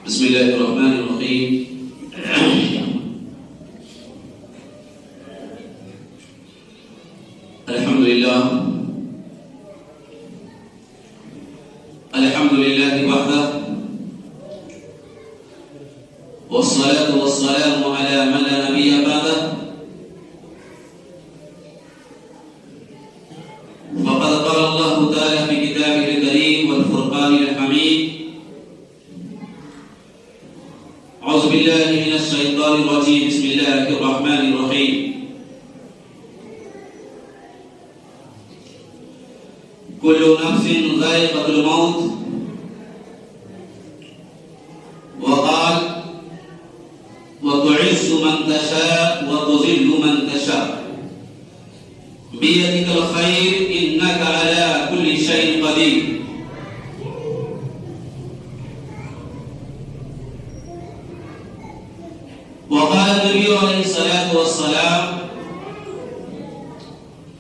بسم الله الرحمن الرحيم. الحمد لله وحده، والصلاة والسلام على من لا نبي بعده. فقد قال الله تعالى في كتابه الكريم والفرقان الحميد: أعوذ بالله من الشيطان الرجيم، بسم الله الرحمن الرحيم. كل نفس ذائقة الموت، وقال: وتعز من تشاء وتذل من تشاء بيدك الخير إنك على كل شيء قدير. وقال النبي عليه الصلاة والسلام: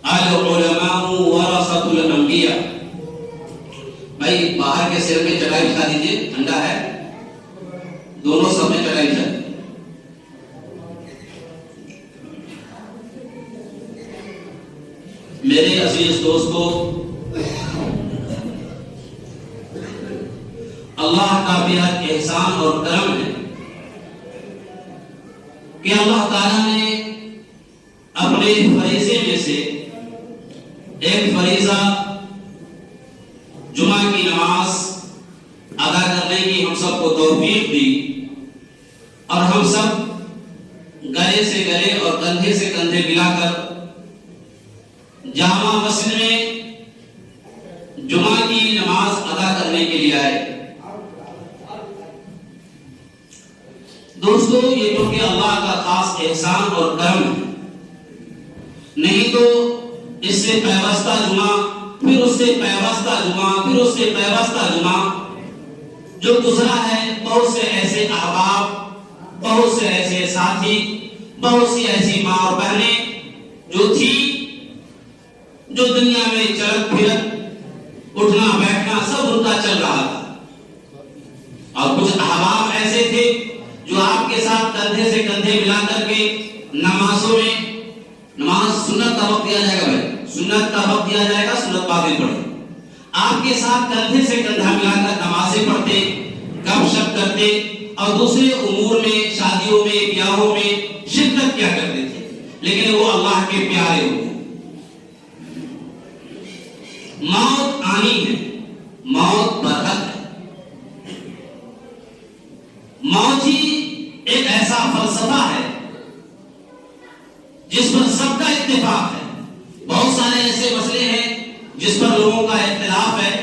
العلماء ورثة الأنبياء. بھائی باہر کے سر میں چٹائی بچھا دیجیے، ٹھنڈا ہے، دونوں سب میں چٹائی بچھا دیجیے. میرے عزیز دوستو، اللہ کا بےحد احسان اور کرم ہے کہ اللہ تعالیٰ نے اپنے فریضے میں سے ایک فریضہ جمعہ کی نماز ادا کرنے کی ہم سب کو توفیق دی، اور ہم سب گلے سے گلے اور کندھے سے کندھے ملا کر جامع مسجد میں جمعہ کی نماز ادا کرنے کے لیے آئے. دوستو، یہ کیونکہ اللہ کا خاص احسان اور کرم ہے، نہیں تو اس سے پیوستہ جمعہ، پھر اس سے پیوستہ جمعہ، پھر اس سے پیوستہ جمعہ جو گزرا ہے، بہت سے ایسے احباب، بہت سے ایسے ساتھی، بہت سی ایسی ماں اور بہنیں جو تھی، جو دنیا میں چلت پھرت، اٹھنا بیٹھنا سب ان کا چل رہا تھا، اور کچھ احباب ایسے تھے جو آپ کے ساتھ کندھے سے کندھے ملا کر کے نمازوں میں، نماز سنت کا وقت دیا جائے گا، بھائی سنت کا وقت دیا جائے گا، سنت باتیں پڑھیں، آپ کے ساتھ کندھے سے کندھا ملا کر نمازیں پڑھتے، گپ شپ کرتے، اور دوسرے امور میں، شادیوں میں، بیاہوں میں شرکت کیا کرتے تھے، لیکن وہ اللہ کے پیارے ہوتے. موت آنی ہے، موت برحق ہے. موت ہی ایک ایسا فلسفہ ہے جس پر سب کا اتفاق ہے. بہت سارے ایسے مسئلے ہیں جس پر لوگوں کا اختلاف ہے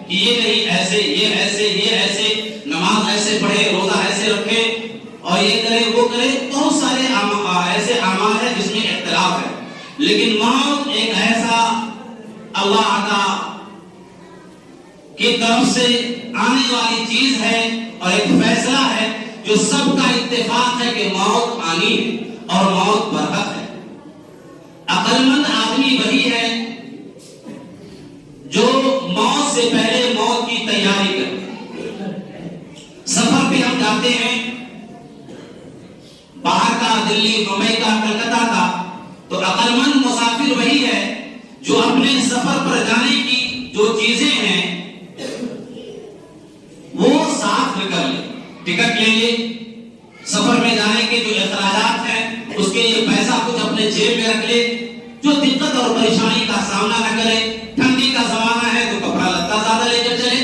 کہ یہ نہیں ایسے، یہ ایسے، یہ ایسے، نماز ایسے پڑھے، روزہ ایسے رکھے، اور یہ کرے وہ کرے. بہت سارے ایسے اعمال ہیں جس میں اختلاف ہے، لیکن موت ایک ایسا اللہ تعالیٰ کی طرف سے آنے والی چیز ہے اور ایک فیصلہ ہے جو سب کا اتفاق ہے کہ موت آنی ہے اور موت برحق ہے. عقل مند آدمی وہی ہے جو موت سے پہلے موت کی تیاری کرتے. سفر پہ ہم جاتے ہیں، باہر کا، دلی، ممبئی کا، کلکتہ کا، تو عقل مند مسافر وہی ہے جو اپنے سفر پر جانے کی جو چیزیں ہیں وہ ساتھ میں کر لے. ٹکٹ لے لے، سفر میں جانے کے جو اخراجات ہیں اس کے لیے پیسہ کچھ اپنے جیب میں رکھ لے، جو دقت اور پریشانی کا سامنا نہ کرے. ٹھنڈی کا زمانہ ہے تو کپڑا لتا زیادہ لے کر چلے.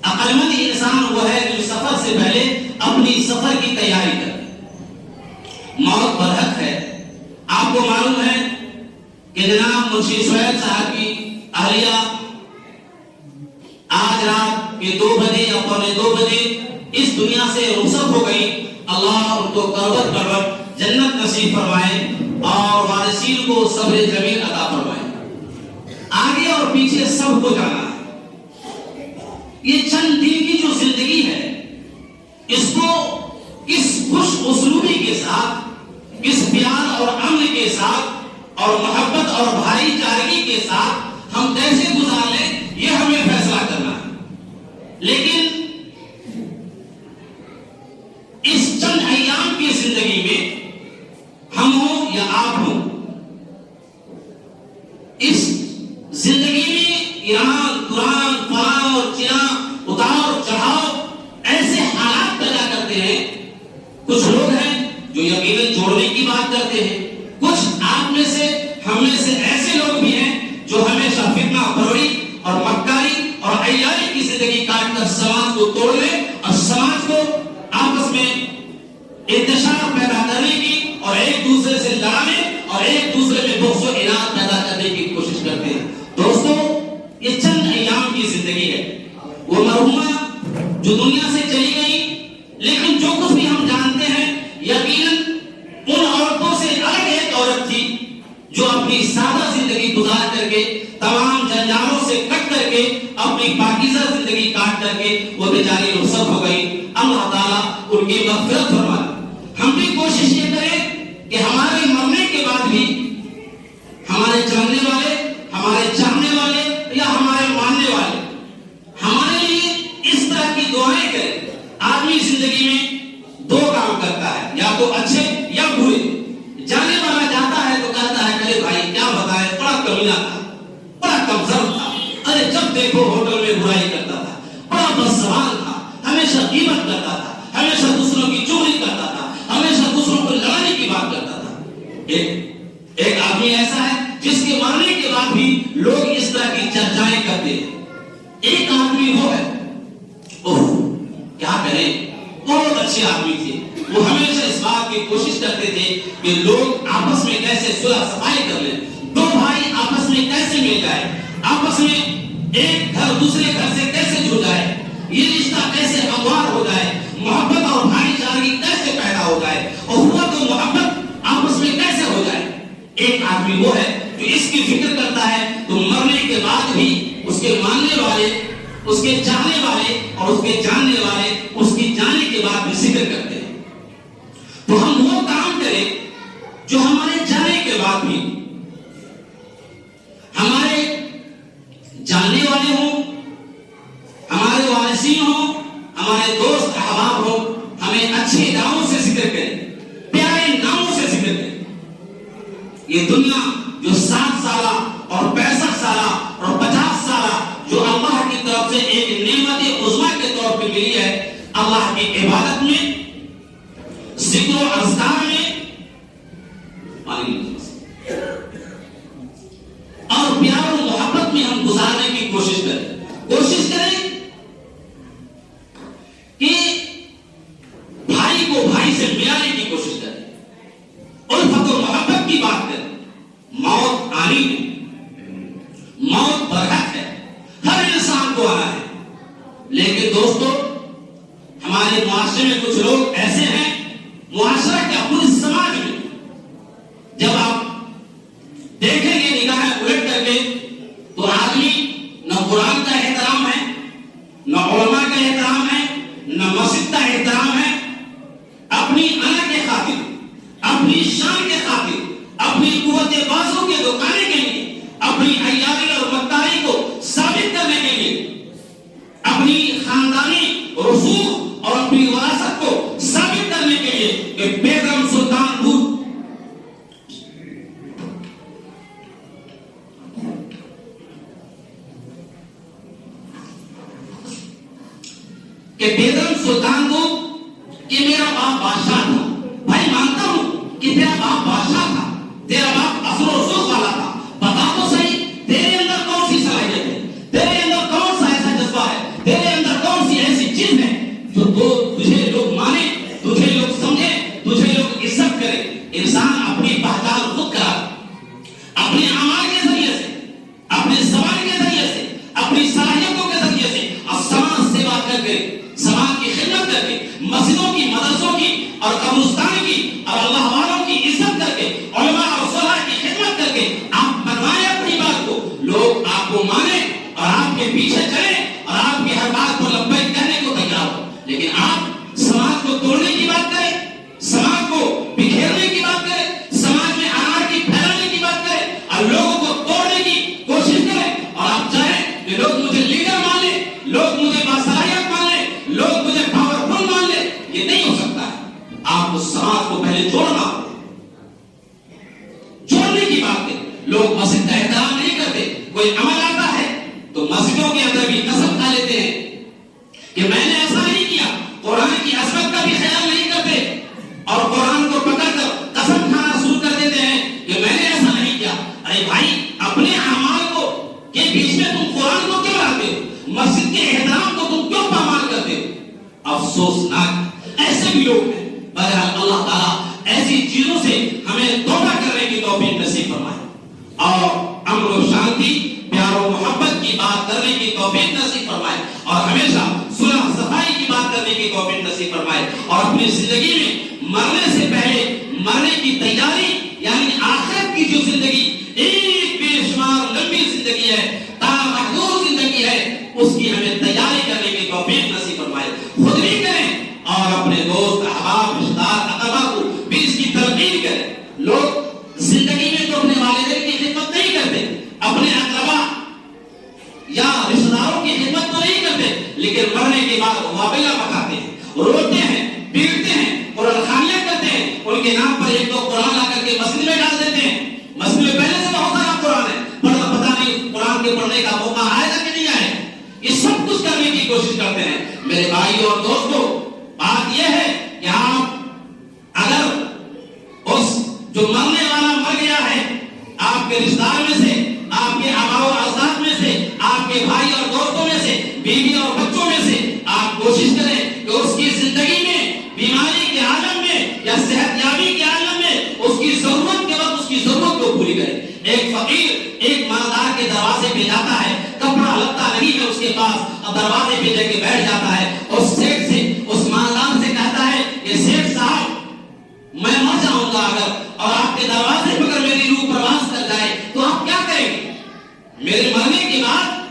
عقل مند انسان وہ ہے جو سفر سے پہلے اپنی سفر کی تیاری کرے. موت برحق ہے. آپ کو معلوم ہے کہ جناب منشی سہیل صاحب کی اہلیہ آج رات کے 2 بجے یا 1:45 بجے اس دنیا سے رخصت ہو گئی. اللہ ان کو قربت قربت جنت نصیب فرمائے اور وارثین کو صبر جمیل عطا فرمائے. آگے اور پیچھے سب کو جانا ہے. یہ چند دن کی جو زندگی ہے اس کو کس خوش اسلوبی کے ساتھ، کس پیار اور امن کے ساتھ اور محبت اور بھائی چارگی کے ساتھ ہم کیسے گزار لیں، یہ ہمیں فیصلہ کرنا ہے. لیکن قرآن فلاں اور چنا اتار چڑھاؤ ایسے حالات پیدا کرتے ہیں. کچھ لوگ ہیں جو یقیناً جوڑنے کی بات کرتے ہیں. کچھ آپ میں سے ہم میں سے ایسے لوگ بھی ہیں جو ہمیشہ فتنہ پروری اور مکاری اور عیاری کی زندگی کاٹ کر سماج کو توڑنے اور سماج کو آپس میں انتشار پیدا کرنے کی اور ایک دوسرے سے لڑانے اور ایک دوسرے میں بغض و عناد پیدا کرنے کی کوشش کرتے ہیں. دوستو یہ چند ایام کی زندگی ہے. وہ مرحومہ جو دنیا سے چلی گئی، لیکن جو کچھ بھی ہم جانتے ہیں یقیناً ان عورتوں سے الگ ایک عورت تھی جو اپنی سادہ زندگی گزار کر کے تمام جنجالوں سے کٹ کر کے اپنی پاکیزہ زندگی کاٹ کر کے وہ بیچاری رخصت ہو گئی. اللہ تعالیٰ ان کی مغفرت فرمائے. ہم بھی کوشش یہ کریں کہ ہمارے مرنے کے بعد بھی ہمارے جاننے والے، ہمارے چاہنے والے یا ہمارے ماننے والے ہمارے لیے اس طرح کی دعائیں کریں. آدمی زندگی میں دو کام کرتا ہے، یا تو اچھے یا برے. جانے والا جاتا ہے تو کہتا ہے کہ بھائی کیا بتائے، بڑا کمینہ تھا، بڑا کمزور تھا، ارے جب دیکھو ہوٹل میں برائی کرتا تھا، بڑا بدزبان تھا، ہمیشہ غیبت کرتا تھا، ہمیشہ دوسروں کی چغلی کرتا تھا، ہمیشہ دوسروں کو لڑانے کی بات کرتا تھا. ایک آدمی ایسا ہے جس کے مرنے کے بعد بھی لوگ اس طرح کی چرچائیں کرتے ہیں. ایک آدمی وہ ہے، کیا کریں، بہت اچھے آدمی تھے. وہ ہمیشہ اس بات کی کوشش کرتے تھے کہ لوگ آپس میں کیسے صلح صفائی کر لیں، دو بھائی آپس میں کیسے مل جائے، آپس میں ایک گھر دوسرے گھر سے کیسے جڑ جائے، یہ رشتہ کیسے ہموار ہو جائے، محبت اور بھائی چارگی کیسے پیدا ہو جائے، اور اخوت و محبت آپس میں کیسے ہو جائے. ایک آدمی وہ ہے جو اس کی فکر کرتا ہے تو مرنے کے بعد بھی اس کے ماننے والے، اس کے چاہنے والے اور اس کے جاننے والے اس کی جانے کے بعد بھی ذکر کرتے ہیں. تو ہم وہ کام کریں جو ہمارے جانے کے بعد بھی ہمارے جاننے والے ہوں، ہمارے وارثین ہوں، ہمارے دوست احباب ہوں، ہمیں اچھے ناموں سے ذکر کریں، پیارے ناموں سے ذکر کریں. یہ دنیا جو 60 سالہ اور 65 سالہ اور 50 سالہ جو اللہ کی طرف سے ایک نعمت عظمی کے طور پہ ملی ہے، اللہ کی عبادت میں، ذکر و اذکار میں اور پیار و محبت میں ہم گزارنے کی کوشش کریں کہ بھائی کو بھائی سے ملانے کی کوشش کریں، الفت و محبت کی بات کریں. موت آنی ہے، موت برحق ہے، ہر انسان کو آنا ہے. لیکن دوستو ہمارے معاشرے میں کچھ لوگ ایسے ہیں، معاشرہ کیا پورے سماج میں جب آپ دیکھیں گے نگاہیں الٹ کر کے تو آدمی نہ قرآن کا احترام ہے، نہ علماء کا احترام ہے، نہ مسجد کا احترام ہے. اپنی انا کے خاطر، اپنی شان کے خاطر، اپنی قوت بازو کے دکانے کے لیے، اپنی عیاری اور مکاری کو ثابت کرنے کے لیے، اپنی خاندانی رسوخ اور اپنی وراثت کو ثابت کرنے کے لیے کہ بیگم سلطان دودھ کہ میرا باپ بادشاہ تھا. بھائی مانتا ہوں کہ تیرا باپ بادشاہ تھا، تیرا باپ اثر و رسوخ والا تھا. بتا تو صحیح تیرے اندر کون سی صلاحیت ہے، تیرے اندر کون سا ایسا جذبہ ہے، تیرے اندر کون سی ایسی چیز ہے جو تجھے لوگ مانے، تجھے لوگ سمجھے، تجھے لوگ عزت کرے. انسان اپنی پہچان خود کرا، اپنے اعمال کے ذریعے سے، اپنے زبان کے ذریعے سے، اپنی صلاحیتوں کے ذریعے سے اور سماج سیوا کر کے، سماج کی خدمت کر کے، مسجدوں کی، مدرسوں کی اور قبرستان کی اور اللہ والوں کی عزت کر کے، علماء اور صلاح کی خدمت کر کے آپ بنوائیں اپنی بات کو، لوگ آپ کو مانیں اور آپ کے پیچھے چلیں اور آپ کی ہر بات کو لبیک کہنے کو تیار ہو. لیکن آپ سماج کو توڑنے کی بات کریں، سماج کو بکھیرنے کی بات کریں، سماج میں انارکی پھیلانے کی بات کریں اور لوگوں کو توڑنے کی کوشش کریں اور آپ چاہیں کہ لوگ مجھے لیڈر مان لیں، لوگ مجھے باصلاحیت مان لیں، لوگ مجھے پاورفل مان لیں. یہ نہیں ہو سکتا ہے. آپ کو سماج کو پہلے جوڑنا، جوڑنے کی بات ہے. لوگ مسجد کا احترام نہیں کرتے، کوئی عمل آتا ہے تو مسجدوں کے کے اندر بھی قسم کھا لیتے ہیں کہ میں نے ایسا نہیں کیا، قرآن کی عظمت کا بھی خیال نہیں کرتے اور قرآن کو پکڑ کر قسم کھانا شروع کر دیتے ہیں کہ میں نے ایسا نہیں کیا۔ ارے بھائی، اپنے اعمال کو کے بیچ میں تم قرآن کو کیوں لاتے ہو؟ مسجد کے احترام کو تم کیوں پامال کرتے ہو؟ افسوسناک ایسے بھی لوگ ہیں۔ بہرحال اللہ تعالیٰ ایسی چیزوں سے ہمیں توبہ کرنے کی توفیق نصیب فرمائے اور امن و شانتی، پیار و محبت کی بات کرنے کی توفیق نصیب فرمائے اور ہمیشہ صلح صفائی کی بات کرنے کی توفیق نصیب فرمائے اور اپنی زندگی میں مرنے سے پہلے مرنے کی تیاری، یعنی آخرت کی جو زندگی ایک بے شمار لمبی زندگی ہے، تامحدود زندگی ہے، اس کی ہمیں تیاری کرنے کی توفیق نصیب فرمائے۔ خود بھی کریں اور اپنے دوست، احباب، رشتہ دار، اقربا کو بھی اس کی تلقین کریں۔ لوگ زندگی میں تو اپنے والدین کی خدمت نہیں کرتے، اپنے اقربا یا رشتہ داروں کی خدمت تو نہیں کرتے، لیکن مرنے کے بعد وابلہ پکاتے ہیں، روتے ہیں، پیٹتے ہیں، قرآن خوانیاں کرتے ہیں، ان کے نام پر ایک دو قرآن لا کر کے مسجد میں ڈال دیتے ہیں۔ مسجد میں پہلے سے بہت سارا قرآن ہے، پتہ نہیں قرآن کے پڑھنے کا موقع آئے گا کہ نہیں آئے گا۔ یہ سب کچھ کرنے کی کوشش کرتے ہیں۔ میرے بھائی اور دوستو، بات یہ ہے کہ آپ اگر اس جو مرنے والا مر گیا ہے، آپ کے رشتہ دار میں سے، آپ کے آباء و اجداد میں سے، آپ کے بھائی اور دوستوں میں سے، بیوی اور بچوں میں سے، آپ کوشش کریں کہ اس کی زندگی میں، بیماری کے عالم میں یا صحت یابی کے عالم میں اس کی ضرورت کے وقت اس کی ضرورت کو پوری کریں۔ ایک فقیر ایک مالدار کے دروازے پہ جاتا ہے، کپڑا لگتا نہیں ہے اس کے پاس، اور دروازے پہ جا کے بیٹھ جاتا ہے اور سیٹھ سے، اس مالدار سے کہتا ہے کہ سیٹھ صاحب، میں مر جاؤں گا اگر، اور آپ کے دروازے پہ اگر میری روح پرواز کر جائے تو آپ کیا کریں گے؟ میرے مرنے کے بعد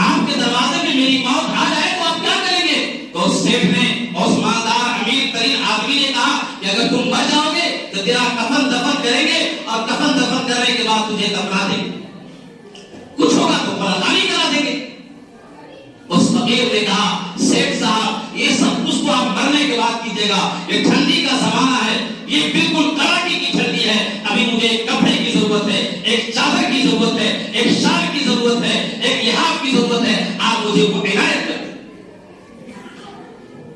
آپ کے دروازے پہ میری موت آ جائے تو آپ کیا کریں گے؟ تو اس سیٹھ نے، اس مالدار امیر ترین آدمی نے کہا کہ اگر تم مر جاؤ گے تو تیرا کفن دفن کریں گے اور کفن دفن کرنے کے بعد تجھے دفنا دیں گے، کچھ ہوگا تو پردانی کرا دیں گے۔ اس فقیر نے کہا سیٹھ صاحب، یہ سب کچھ تو آپ مرنے کے بعد کیجیے گا، یہ ٹھنڈی کا زمانہ ہے، یہ بالکل کڑاکے کی ٹھنڈی ہے، ابھی مجھے ایک کپڑے کی ضرورت ہے، ایک چادر کی ضرورت ہے، ایک شال کی ضرورت ہے، ایک لحاف کی ضرورت ہے، آپ مجھے وہ عنایت کر دیں۔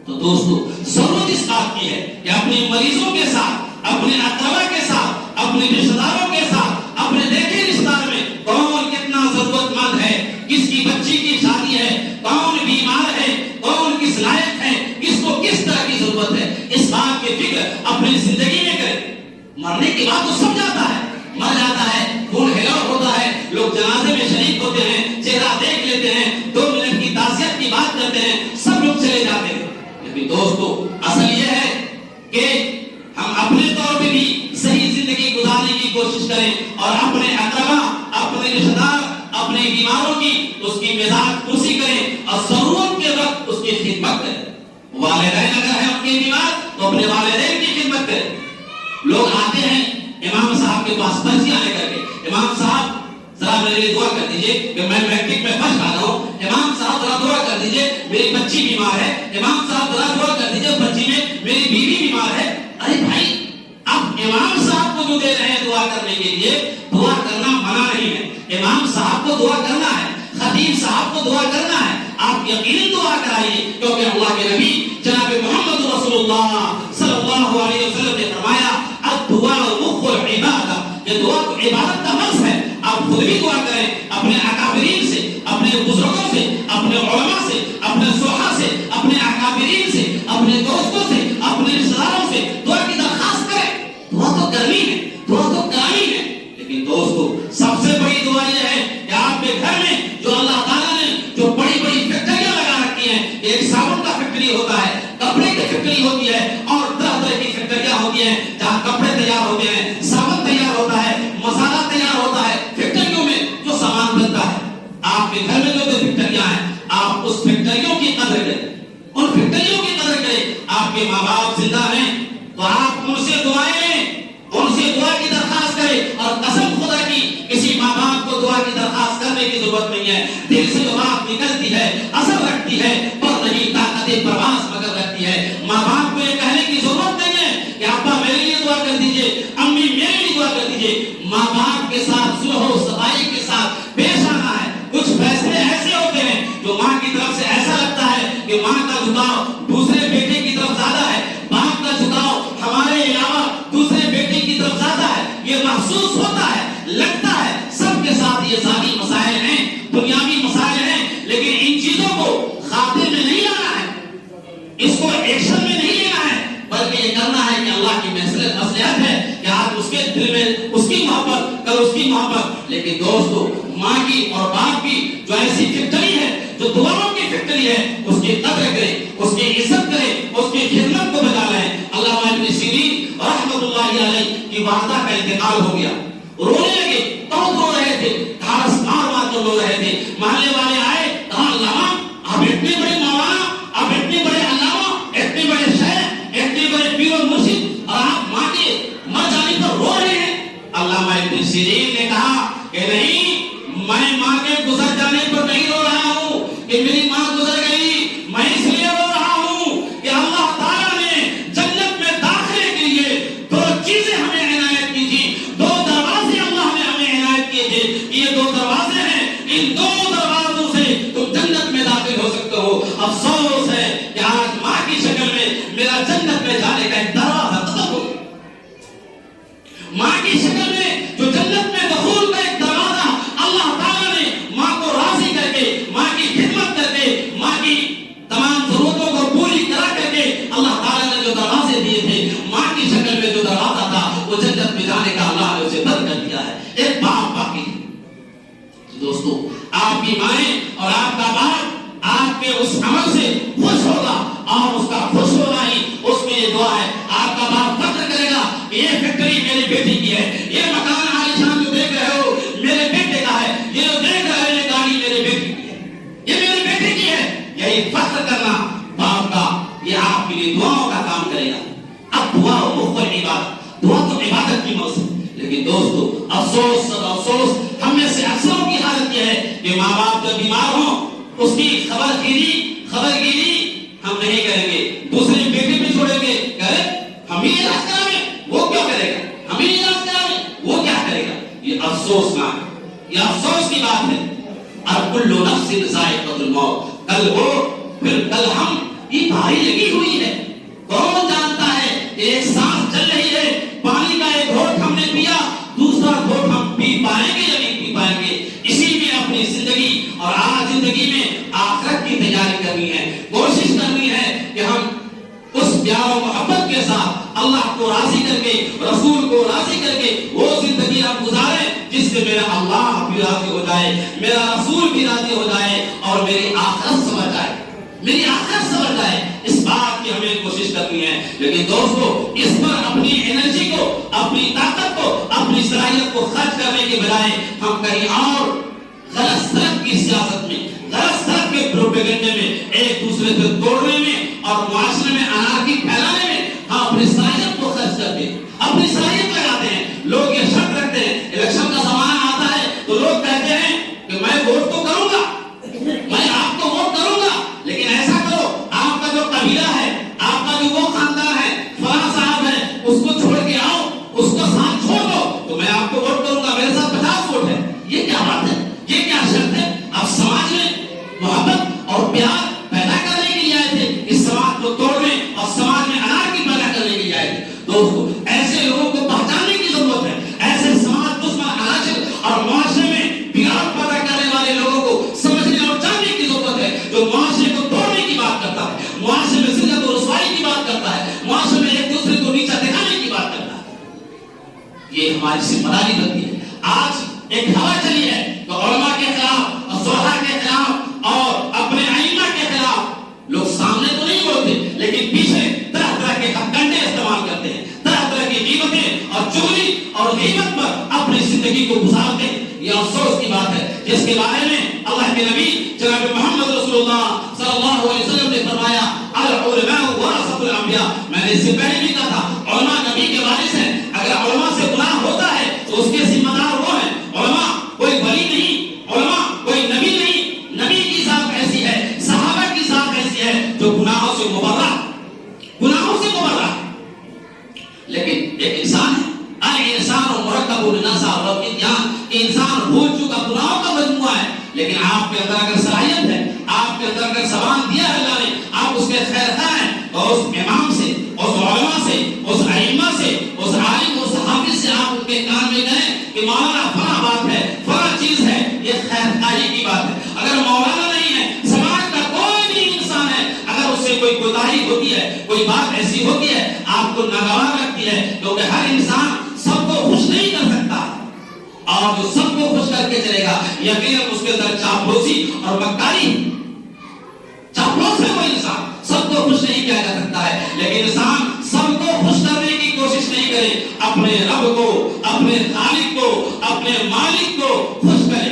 تو دوستو، ضرورت اس بات کی ہے کہ اپنے مریضوں کے ساتھ، اپنے اقربا کے ساتھ، اپنے رشتہ داروں کے ساتھ، اپنے دیکھے رشتہ دار میں کون کتنا ضرورت مند ہے، کس کی بچی کی شادی ہے، کون بیمار ہے، کون کس لائق ہے، کس کو کس طرح کی ضرورت ہے، اس بات کی فکر اپنی زندگی میں کریں۔ مرنے کے بعد تو سب جاتا ہے، مر جاتا ہے، خون ہلاؤ ہوتا ہے، لوگ جنازے میں شریک ہوتے ہیں، چہرہ دیکھ لیتے ہیں، 2 منٹ کی تعزیت کی بات کرتے ہیں، سب لوگ چلے جاتے ہیں۔ لیکن دوستو، اصل یہ ہے کہ ہم اپنے طور پہ بھی صحیح زندگی گزارنے کی کوشش کریں اور اپنے اقربا، اپنے رشتہ دار، اپنے بیماروں کی اس کی مزاج پرسی کریں اور ضرورت کے وقت اس کی خدمت کریں۔ والدین اگر ہیں ان کے بیمار تو اپنے والدین کی خدمت کریں۔ لوگ آتے ہیں امام صاحب کے پاس پرچیاں لے کر کے، امام صاحب ذرا میرے لیے دعا کر دیجئے کہ میں میٹرک میں فرسٹ آ رہا ہوں، امام صاحب ذرا دعا کر دیجئے میری بچی بیمار ہے، امام صاحب ذرا دعا کر دیجئے بچی میں میری بیوی بیمار ہے۔ ارے بھائی، اب امام صاحب کو جو دے رہے ہیں دعا کرنے کے لیے، دعا کرنا منع نہیں ہے، امام صاحب کو دعا کرنا ہے، خطیب صاحب کو دعا کرنا ہے، آپ یقیناً دعا کرائیے، کیونکہ اللہ کے نبی جناب محمد رسول اللہ صلی اللہ علیہ وسلم نے فرمایا الدعاء مخ العبادہ، یہ دعا تو عبادت کا مرض ہے۔ آپ خود بھی دعا کریں، اپنے اکابرین سے، اپنے بزرگوں سے، اپنے علماء سے، اپنے صحابہ سے، اپنے اکابرین سے، اپنے دوستوں سے، اپنے رشتہ داروں سے دعا کی درخواست کریں۔ دعا تو کرنی ہے، دعا تو کرانی ہے، لیکن دوستو سب سے بڑی دعا یہ ہے کہ آپ کے گھر میں جو اللہ تعالیٰ نے جو بڑی بڑی فیکٹریاں لگا رکھی ہیں، ایک صابن کا فیکٹری ہوتا ہے، کپڑے کی فیکٹری ہوتی ہے اور طرح طرح کی فیکٹریاں ہوتی ہیں جہاں کپڑے تیار ہوتے ہیں، صابن تیار ہوتا ہے، مسالہ تیار ہوتا ہے، فیکٹریوں میں جو سامان بنتا ہے۔ آپ کے گھر میں جو فیکٹریاں ہیں، آپ اس فیکٹریوں کی قدر کریں، ان فیکٹریوں کی قدر کریں۔ آپ کے ماں باپ زندہ ہیں تو آپ ان سے دعائیں لیں، ان سے دعا کی درخواست کریں، اور قسم خدا کی کسی ماں باپ کو دعا کی درخواست کرنے کی ضرورت نہیں ہے، دل سے جو بات نکلتی ہے اثر رکھتی ہے، پر نہیں طاقت پرواز مگر رکھتی ہے۔ ماں باپ کو یہ کہنے کی ضرورت نہیں ہے کہ ابا میرے لیے دعا کر دیجئے، امی میرے لیے دعا کر دیجئے۔ ماں باپ کے ساتھ صلح و صفائی کے ساتھ پیش آنا ہے۔ کچھ فیصلے ایسے ہوتے ہیں تو ماں کی طرف سے ایسا لگتا ہے کہ ماں کا جھکاؤ دوسرے بیٹے کی طرف زیادہ ہے، باپ کا جھکاؤ ہمارے علاوہ دوسرے بیٹے کی طرف زیادہ ہے. یہ محسوس ہوتا ہے، لگتا ہے. سب کے ساتھ یہ ذاتی مسائل ہیں، دنیاوی مسائل ہیں، لیکن ان چیزوں کو خاطے میں نہیں لانا ہے، اس کو ایکشن میں نہیں لینا ہے، بلکہ یہ کرنا ہے کہ اللہ کی مصلحت ہے کہ آج اس کے دل میں اس کی محبت، کل اس کی محبت. لیکن دوستو ماں کی اور باپ کی جو ایسی فیکٹری ہے، جو دعاؤں کی فیکٹری ہے، اس کی قدر کریں، اس کی عزت کریں، اس کی خدمت کو بجا لائیں. علامہ ابن سیرین رحمۃ اللہ علیہ کی والدہ کا انتقال ہو گیا، رونے لگے، بہت رو رہے تھے، دھارس مار مار کر رو رہے تھے. محلے والے آئے، کہا علامہ آپ اتنے بڑے مولانا، آپ اتنے بڑے علامہ، اتنے بڑے شیخ، اتنے بڑے پیر و مرشد، اور آپ ماں کے مر جانے پر رو رہے ہیں. علامہ ابن سیرین نے کہا کہ نہیں، میں ماں کے گزر جانے پر نہیں رو رہا ہوں کہ میری ماں گزر گئی، میں اس لیے رو رہا ہوں کہ اللہ تعالیٰ نے جنت میں داخلے کے لیے دو چیزیں ہمیں عنایت کی تھی، دو دروازے اللہ نے ہمیں عنایت کیے تھے. یہ دو دروازے ہیں، ان دو دروازوں سے تم جنت میں داخل ہو سکتے ہو. افسوس ہے کہ آج ماں کی شکل میں میرا جنت میں جانے کا ایک دروازہ ختم ہو گیا. ماں کی شکل میں جو جنت میں دخول کا ایک دروازہ اللہ تعالیٰ نے ماں کو راضی کر کے، ماں کی خدمت کر کے، ماں کی تمام ضرورتوں کو پوری کرا کر کے اللہ تعالیٰ نے جو دروازے دیے تھے، ماں کی شکل میں جو دروازہ تھا وہ جنت میں جانے کا اللہ نے اسے بند کر دیا ہے. ایک باپ باقی ہے. دوستو آپ کی مائیں اور آپ کا باپ آپ کے اس عمل سے خوش ہوگا، اور اس کا خوش ہونا ہی اس میں یہ دعا ہے. آپ کا باپ فخر کرے گا کہ یہ فیکٹری میری بیٹی کی ہے، یہ مکان عالیشان جو دیکھ رہے ہو میرے بیٹے کا ہے، یہ جو دیکھ رہے ہو یہ گاڑی میرے بیٹے کی ہے، یہ میرے بیٹے کی ہے. یہی فخر کرنا باپ کا، یہ آپ کے لیے دعاؤں کا کام کرے گا. اب دعا و مخبر عبادت، دعا تو عبادت کی موسم. لیکن دوستو افسوس سب افسوس، ہم میں سے اکثروں کی حالت یہ ہے کہ ماں باپ جب بیمار ہوں اس کی خبرگیری ہم نہیں کریں گے، دوسرے بیٹے پہ چھوڑیں گے. کرے ہم ہی علاج کرائیں، وہ کیا کرے گا؟ ہم ہی علاج کرائیں، وہ کیا کرے گا؟ یہ افسوس نہ ہے، یہ افسوس کی بات ہے. اور کل نفس ذائقۃ الموت، کل وہ پھر کل ہم، یہ بھاری لگی ہوئی ہے. کون جانتا ہے ایک سانس چل رہی ہے، پانی کا ایک گھونٹ ہم نے پیا، دوسرا گھونٹ ہم پی پائیں گے یا نہیں پی پائیں گے. اسی میں اپنی زندگی اور آج زندگی میں آخرت کی تیاری کرنی ہے، کوشش کرنی ہے کہ ہم اس پیار و محبت کے ساتھ اللہ کو راضی کر کے، رسول کو راضی کر کے وہ زندگی ہم گزاریں جس سے میرا اللہ بھی راضی ہو جائے، میرا رسول بھی راضی ہو جائے، اور میری آخرت سمجھ جائے، میری آخرت سمجھ جائے. اس بات کی ہمیں کوشش کرنی ہے. لیکن دوستو اس پر اپنی انرجی کو، اپنی طاقت کو، اپنی صلاحیت کو خرچ کرنے کے بجائے ہم کہیں اور غلط سڑک کی سیاست میں، غلط سڑک کے پروپیگنڈے میں، ایک دوسرے سے توڑنے میں اور معاشرے میں انارکی پھیلانے میں ہم اپنی صلاحیت کو خرچ کرتے ہیں، اپنی صلاحیت لگاتے ہیں. لوگ یہ شرط رکھتے ہیں، الیکشن کا زمانہ آتا ہے تو لوگ کہتے ہیں کہ میں ووٹ تو کروں گا، میں آپ کو ووٹ کروں گا، لیکن ایسا کرو آپ کا جو قبیلہ ہے، آپ کا جو وہ خاندان ہے، فلاں صاحب ہے، اس کو چھوڑ کے آؤ، اس کو ساتھ چھوڑ دو تو میں آپ کو ووٹ کروں گا، میرے ساتھ 50 ووٹ ہے. یہ کیا بات ہے؟ یہ کیا شرط ہے؟ اب سماج میں محبت اور پیار پیدا کرنے کے لیے آئے تھے، اس سماج کو توڑنے اور سماج میں انارکی پیدا کرنے کے لیے آئے تھے. دوستو ایسے لوگوں کو پہچاننے کی ضرورت ہے، ایسے سماج دشمن عناصر اور معاشرے میں بگاڑ پیدا کرنے والے لوگوں کو سمجھنے اور جاننے کی ضرورت ہے، جو معاشرے کو توڑنے کی بات کرتا ہے، معاشرے میں ذلت و رسوائی کی بات کرتا ہے، معاشرے میں ایک دوسرے کو نیچا دکھانے کی بات کرتا ہے. یہ ہماری ذمہ داری بنتی ہے. آج ایک ہوا چلی ہے تو علماء کے خلاف اور صحابہ کے خلاف اور اپنے ائمہ کے خلاف لوگ سامنے تو نہیں بولتے، لیکن پیچھے طرح طرح کے کنڈے استعمال کرتے ہیں، طرح طرح کی غیبتیں اور چغلی اور غیبت پر اپنی زندگی کو گزارتے ہیں. یہ افسوس کی بات ہے جس کے بارے میں اللہ کے نبی جناب محمد رسول اللہ صلی اللہ علیہ وسلم نے فرمایا العلماء ورثۃ الانبیاء. میں نے اس سے پہلے بھی کہا تھا علماء نبی کے وارث ہیں. اگر علماء سے گناہ ہوتا ہے تو اس کے ذمہ دار وہ ہیں. علماء کوئی ولی نہیں، علماء کوئی نبی نہیں. نبی کی ذات ایسی ہے، صحابہ کی ذات ایسی ہے جو گناہوں سے مبرہ، گناہوں سے مبرہ. لیکن ایک انسان ہے، انسان و مرکب الناس انسان بھول چکا گناہوں کا مجموعہ ہے. لیکن آپ کے اندر اگر صلاحیت ہے، آپ اگر زبان دیا اللہ نے آپ اس کے خیر خواہ ہیں تو اس امام سے، اس علماء سے، اس ائمہ سے، اس عالم، اس حافظ سے آپ ان کے کان میں کہیں کہ مولانا فلاں بات ہے، فلاں چیز ہے، یہ خیر خواہی کی بات ہے۔ اگر مولانا نہیں ہے، سماج کا کوئی بھی انسان ہے، اگر اس سے کوئی کوتاہی ہوتی ہے، کوئی بات ایسی ہوتی ہے آپ کو ناگوار لگتی ہے، کیونکہ ہر انسان سب کو خوش نہیں کر سکتا، اور جو سب کو خوش کر کے چلے گا یقیناً اس کے اندر چاپلوسی اور مکاری، چاپلوس ہے وہ انسان، سب کو خوش نہیں کیا جا سکتا ہے، لیکن انسان سب کو خوش کرنے کی کوشش نہیں کرے، اپنے رب کو، اپنے خالق کو، اپنے مالک کو خوش کرے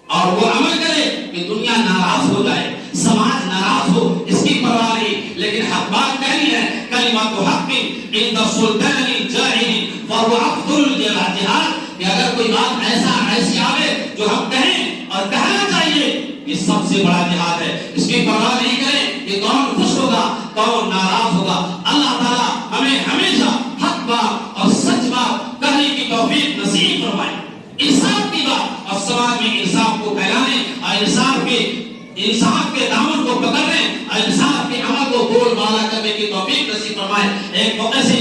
اور وہ عمل کرے کہ دنیا ناراض ہو جائے، سماج ناراض ہو، اس کی پرواہ نہیں، لیکن حق بات کہنی ہے، کلمۃ حق عند السلطان الجاہل فهو افضل الجہاد، کہ اگر کوئی بات ایسی آوے جو ہم کہیں اور کہنا چاہیے، یہ سب سے بڑا جہاد ہے، اس کی پرواہ نہیں کریں کہ کون خوش ہوگا کون ناراض ہوگا۔ اللہ تعالیٰ ہمیں ہمیشہ حق بات اور سچ بات کہنے کی توفیق نصیب فرمائے، انصاف کی بات اور سماج میں انصاف کو پھیلانے اور انصاف کے دامن کو پکڑنے اور انصاف کے عمل کو بول بالا کرنے کی توفیق نصیب فرمائے۔ ایک موقع سے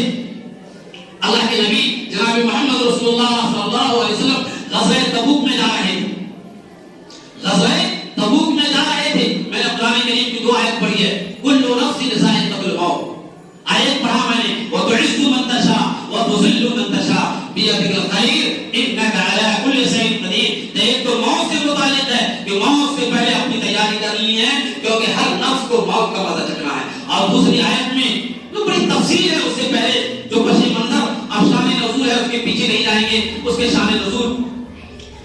اللہ کے نبی جناب محمد رسول اللہ صلی اللہ علیہ وسلم غزوہ تبوک میں جا رہے تھے، غزوہ تبوک میں جا رہے تھے، میں نے قرآن کریم کی 2 آیت پڑھی ہے، کل نفس ذائقۃ الموت، آیت پڑھا میں نے، وتعز من تشاء وتذل من تشاء بیدک الخیر انک علی کل شیء قدیر۔ ایک تو موت سے متعلق ہے کہ موت سے پہلے اپنی تیاری کرنی ہے، کیونکہ ہر نفس کو موت کا مزہ چکھنا ہے، اور دوسری آیت میں جو بڑی تفصیل ہے، اس سے پہلے جو پس منظر اب شان نزول ہے اس کے پیچھے نہیں جائیں گے، اس کے شان نزول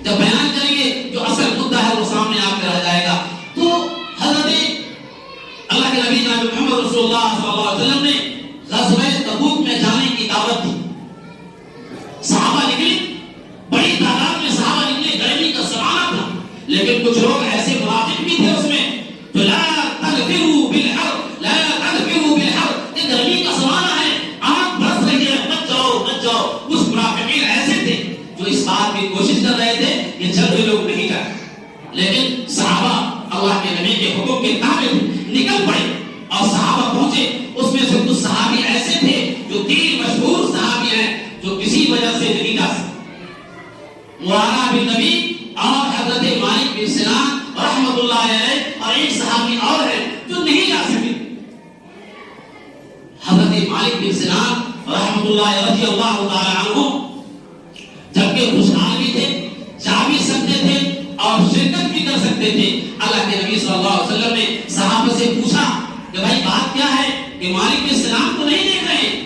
جب بیان کریں گے جو اصل مدعا ہے وہ سامنے آپ کے رہ جائے گا۔ تو حضرت اللہ کے نبی جناب محمد رسول اللہ صلی اللہ علیہ وسلم نے غزوہ تبوک میں جانے کی دعوت دی، صحابہ نکلے، بڑی تعداد میں صحابہ نکلے، گرمی کا زمانہ تھا، لیکن کچھ لوگ ایسے منافق بھی تھے اس میں جو لا تغفروا بالحر، لا تغفروا بالحر، یہ گرمی کا زمانہ ہے، آگ برس رہی ہے، بچ جاؤ بچ جاؤ۔ کچھ منافقین ایسے تھے جو اس بات کی کوشش کر رہے تھے کہ چل ہوئے لوگ نہیں جائیں، لیکن صحابہ اللہ کے نبی کے حکم کے تابع نکل پڑے اور صحابہ پہنچے۔ اس میں سے کچھ صحابی ایسے تھے جو 3 مشہور صحابی ہیں جو کسی وجہ سے نہیں جا سکتے، مولانا بن نبی اور حضرت مالک بن سنان رحمۃ اللہ علیہ، اور ایک صحابی اور ہے جو نہیں جا سکے۔ حضرت مالک بن سنان رحمۃ اللہ رضی اللہ تعالی عنہ جبکہ خوشحال بھی تھے، جا بھی سکتے تھے اور شرکت بھی کر سکتے تھے، اللہ کے نبی صلی اللہ علیہ وسلم نے صحابہ سے پوچھا کہ بھائی بات کیا ہے کہ مالک بن سنان کو نہیں دیکھ رہے ہیں،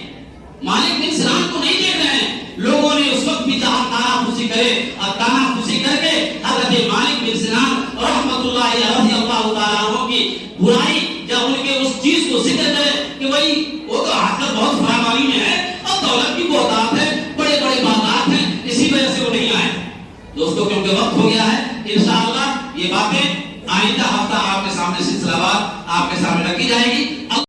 مالک بن سنان کو نہیں دیکھ رہے ہیں۔ لوگوں نے اس وقت بھی چاہا تانا پوسی کرے، اور تانا پوسی کر کے حضرت مالک بن سنان رحمۃ اللہ رضی اللہ تعالیٰ عنہ کی برائی یا ان کے اس چیز کو ذکر کرے کہ بھائی وہ تو حاصل بہت فراوانی میں ہے اور دولت کی بہتات ہے، بڑے بڑے باغات ہیں، اسی وجہ سے وہ نہیں آئے۔ دوستوں کیونکہ وقت ہو گیا ہے، انشاءاللہ یہ باتیں آئندہ ہفتہ آپ کے سامنے سلسلہ وار آپ کے سامنے رکھی جائے گی۔